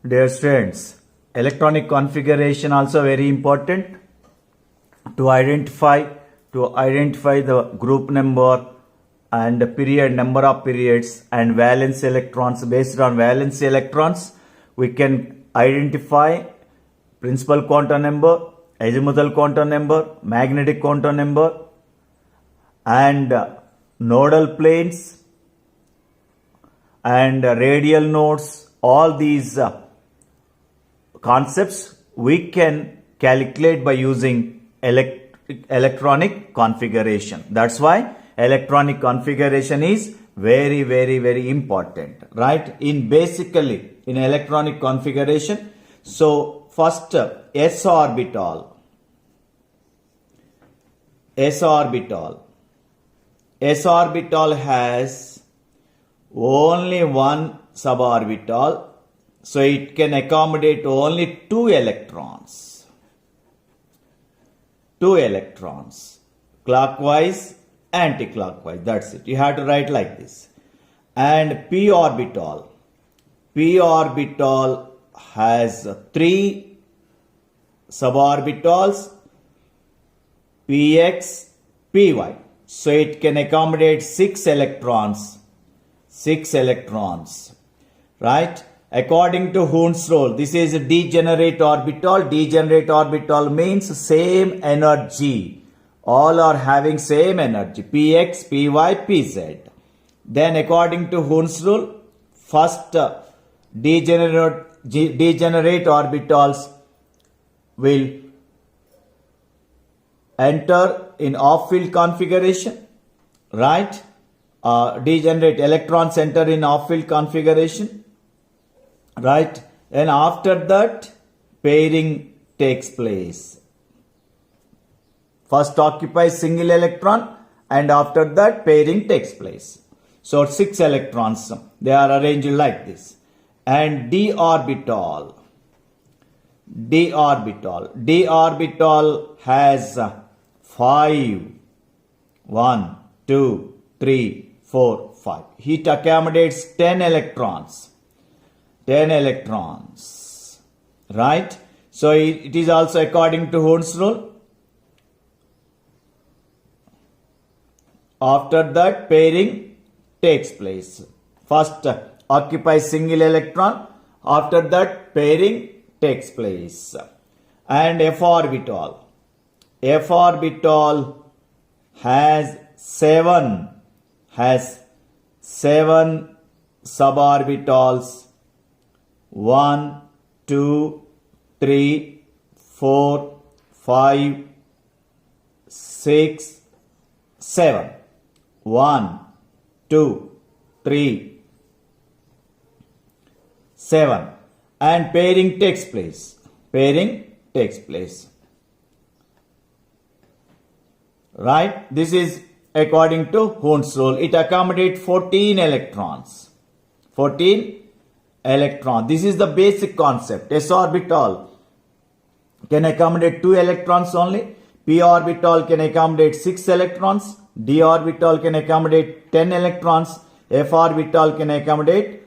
Dear students, electronic configuration also very important to identify the group number and period number of periods and valence electrons. Based on valence electrons, we can identify principal quantum number, azimuthal quantum number, magnetic quantum number, and nodal planes and radial nodes. All these concepts we can calculate by using electronic configuration. That's why electronic configuration is very important, right? Basically in electronic configuration, so first s orbital has only one suborbital, so it can accommodate only two electrons, clockwise, anti-clockwise. That's it. You have to write like this. And p orbital has three suborbitals, px, py, so it can accommodate six electrons, right? According to Hund's rule, this is a degenerate orbital. Degenerate orbital means same energy. All are having same energy, px, py, pz. Then according to Hund's rule, first degenerate orbitals will enter in off-field configuration, right? Degenerate electrons enter in off-field configuration, right? And after that, pairing takes place. First occupies single electron and after that pairing takes place. So 6 electrons, they are arranged like this. And d orbital has 5, 1, 2, 3, 4, 5. It accommodates 10 electrons, right? So it is also according to Hund's rule. After that, pairing takes place. First occupies single electron, after that pairing takes place. And f orbital has 7 suborbitals, 1, 2, 3, 4, 5, 6, 7. 1, 2, 3, 7. And pairing takes place. Right? This is according to Hund's rule. It accommodates 14 electrons. This is the basic concept. S orbital can accommodate 2 electrons only. P orbital can accommodate 6 electrons. D orbital can accommodate 10 electrons. F orbital can accommodate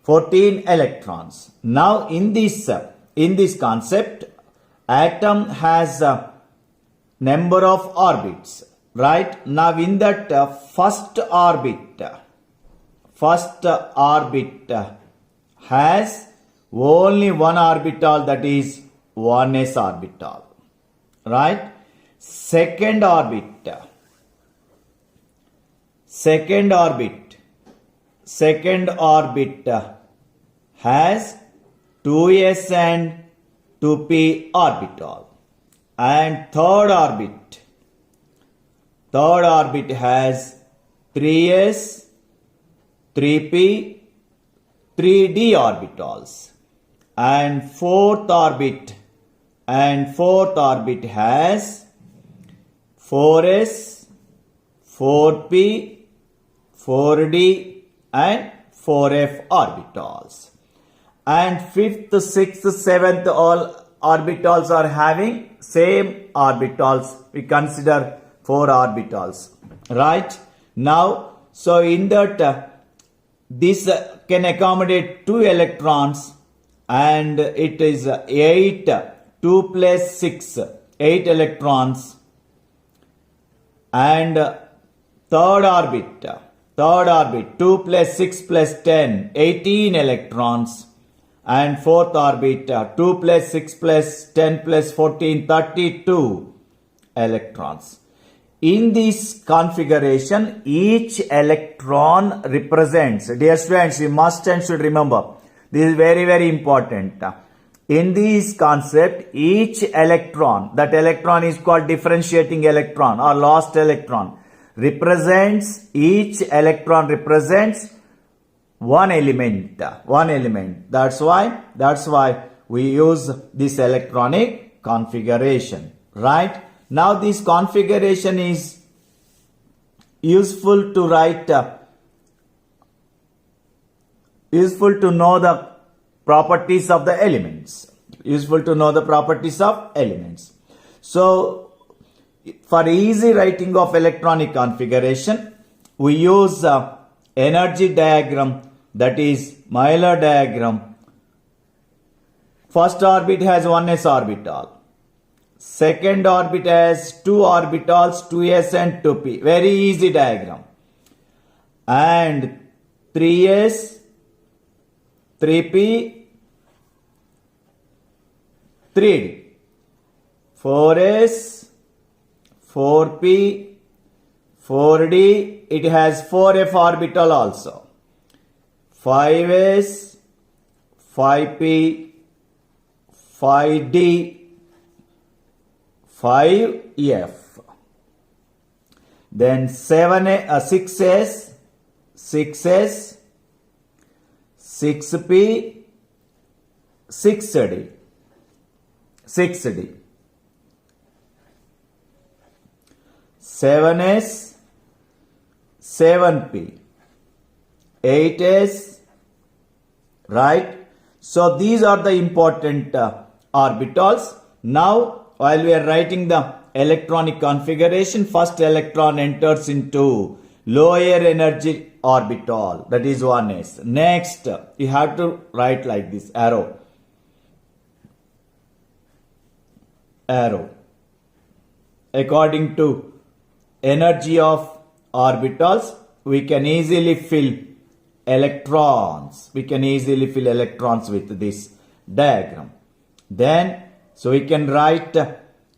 14 electrons. Now in this concept, atom has a number of orbits, right? Now in that first orbit has only one orbital, that is 1s orbital, right? Second orbit has 2s and 2p orbital. And third orbit has 3s, 3p, 3d orbitals. And fourth orbit has 4s, 4p, 4d and 4f orbitals. And fifth, sixth, seventh, all orbitals are having same orbitals. We consider 4 orbitals, right? Now, so in that this can accommodate 2 electrons and it is 8, 2 plus 6, 8 electrons, and third orbit 2 plus 6 plus 10, 18 electrons, and fourth orbit 2 plus 6 plus 10 plus 14, 32 electrons. In this configuration, each electron represents, dear students, you must and should remember, this is very, very important. In this concept, each electron, that electron is called differentiating electron or lost electron, represents, each electron represents one element. That's why we use this electronic configuration, right? Now this configuration is useful to write, useful to know the properties of the elements. So for easy writing of electronic configuration, we use energy diagram, that is Euler diagram. First orbit has 1s orbital. Second orbit has 2 orbitals, 2s and 2p. Very easy diagram. And 3s, 3p, 3d. 4s, 4p, 4d. It has 4f orbital also. 5s, 5p, 5d, 5f. Then 6s, 6s, 6p, 6d, 6d. 7s, 7p, 8s, right? So these are the important orbitals. Now, while we are writing the electronic configuration, first electron enters into lower energy orbital, that is 1s. Next, you have to write like this, arrow. According to energy of orbitals, we can easily fill electrons. We can easily fill electrons with this diagram. Then, so we can write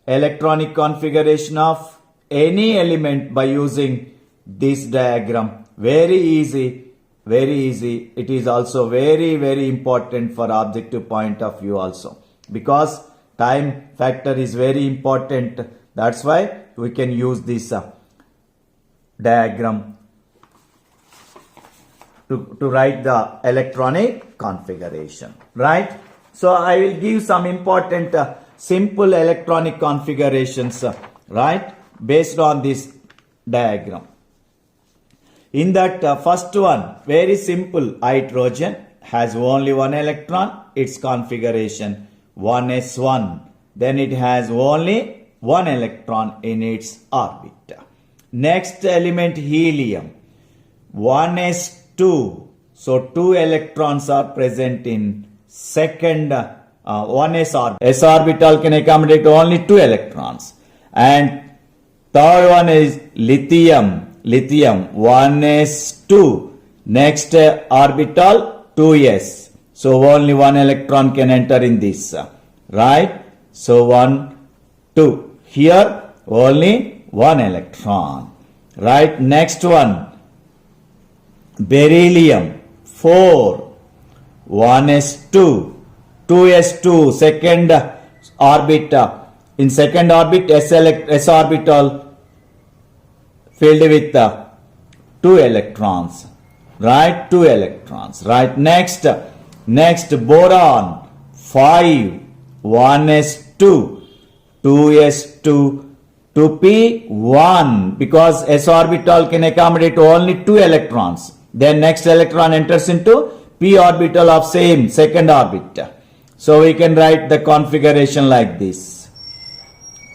electronic configuration of any element by using this diagram. Very easy, very easy. It is also very, very important for objective point of view also, because time factor is very important. That's why we can use this diagram to write the electronic configuration, right? So I will give some important simple electronic configurations, right, based on this diagram. In that first one, very simple, hydrogen has only one electron, its configuration 1s1. Then it has only one electron in its orbit. Next element, helium, 1s2. So 2 electrons are present in second 1s orbital. S orbital can accommodate only 2 electrons. And third one is lithium, 1s2. Next orbital 2s. So only 1 electron can enter in this, right? So 1, 2. Here only 1 electron, right? Next one, beryllium, 4, 1s2, 2s2, second orbit. In second orbit, s orbital filled with 2 electrons, right? 2 electrons, right? Next boron, 5, 1s2, 2s2, 2p, 1, because s orbital can accommodate only 2 electrons. Then next electron enters into p orbital of same second orbit. So we can write the configuration like this,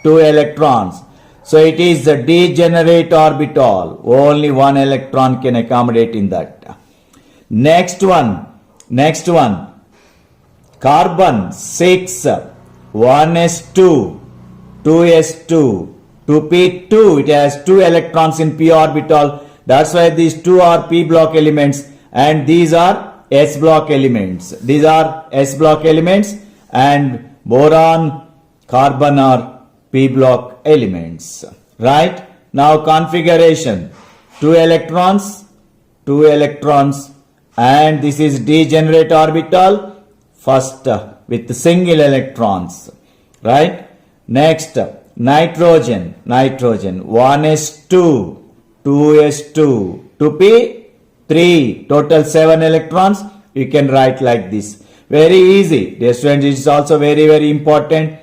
2 electrons. So it is the degenerate orbital, only 1 electron can accommodate in that. Next one, Carbon 6, 1s2, 2s2, 2p2. It has 2 electrons in p orbital. That's why these two are p block elements and these are s block elements. These are s block elements and boron, carbon are p block elements. Right? Now configuration. 2 electrons, 2 electrons, and this is degenerate orbital. First with single electrons, right? Next, nitrogen, 1s2, 2s2, 2p3, total 7 electrons. You can write like this. Very easy. Dear students, it is also very important.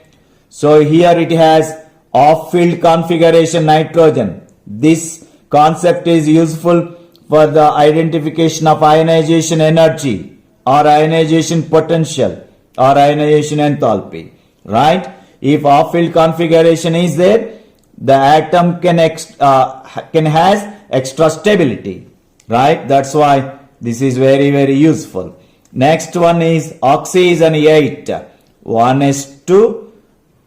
So here it has off-field configuration nitrogen. This concept is useful for the identification of ionization energy or ionization potential or ionization enthalpy, right? If off-field configuration is there, the atom can has extra stability, right? That's why this is very useful. Next one is oxygen 8, 1s2,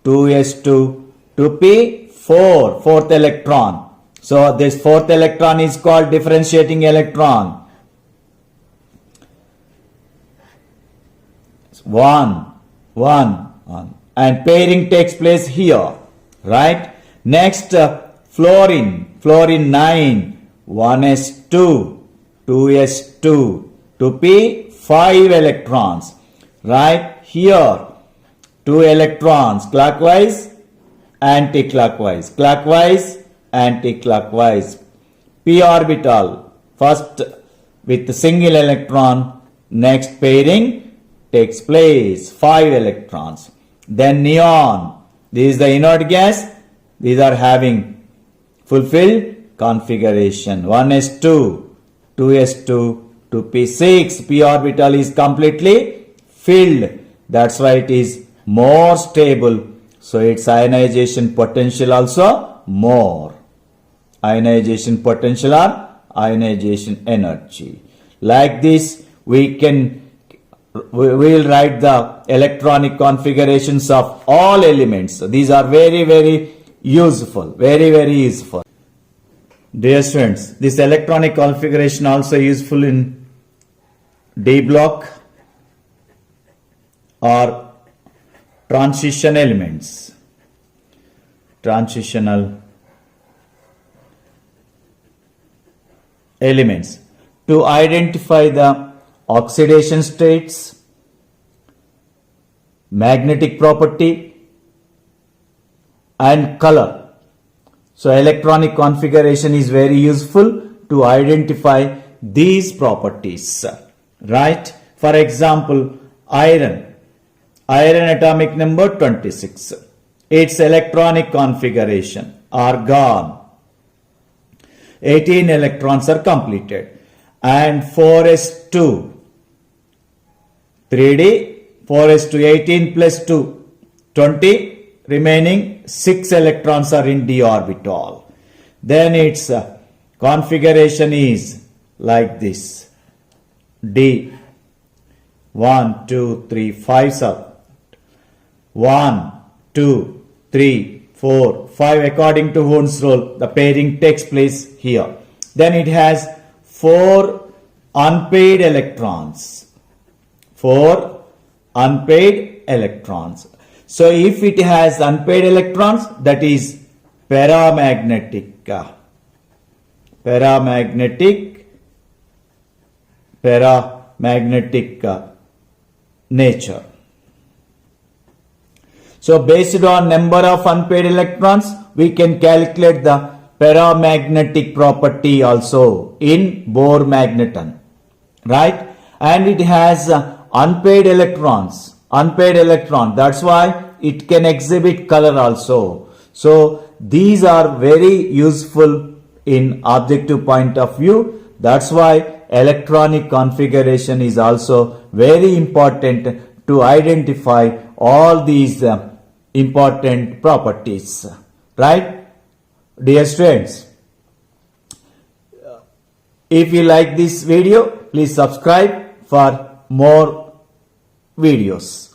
2s2, 2p4, fourth electron. So this fourth electron is called differentiating electron. 1, and pairing takes place here, right? Next, fluorine 9, 1s2, 2s2, 2p5 electrons, right? Here 2 electrons clockwise, anti-clockwise, clockwise, anti-clockwise. P orbital first with single electron, next pairing takes place, 5 electrons. Then neon, this is the inert gas, these are having fulfilled configuration, 1s2, 2s2, 2p6, p orbital is completely filled, that's why it is more stable, so its ionization potential also more. Ionization potential or ionization energy. Like this, we will write the electronic configurations of all elements. These are very useful, very useful. Dear students, this electronic configuration also useful in D block or transition elements, transitional elements, to identify the oxidation states, magnetic property and color. So electronic configuration is very useful to identify these properties, right? For example, iron atomic number 26, its electronic configuration, argon, 18 electrons are completed, and 4s2, 3d, 4s2, 18 plus 2, 20, remaining 6 electrons are in d orbital. Then its configuration is like this, d, 1, 2, 3, 5 sub, 1, 2, 3, 4, 5 according to Hund's rule, the pairing takes place here. Then it has 4 unpaired electrons. 4 unpaired electrons. So if it has unpaired electrons, that is paramagnetic nature. So based on number of unpaired electrons, we can calculate the paramagnetic property also in Bohr magneton, right? And it has unpaired electrons, that's why it can exhibit color also. So these are very useful in objective point of view. That's why electronic configuration is also very important to identify all these important properties, right? Dear students, if you like this video, please subscribe for more videos.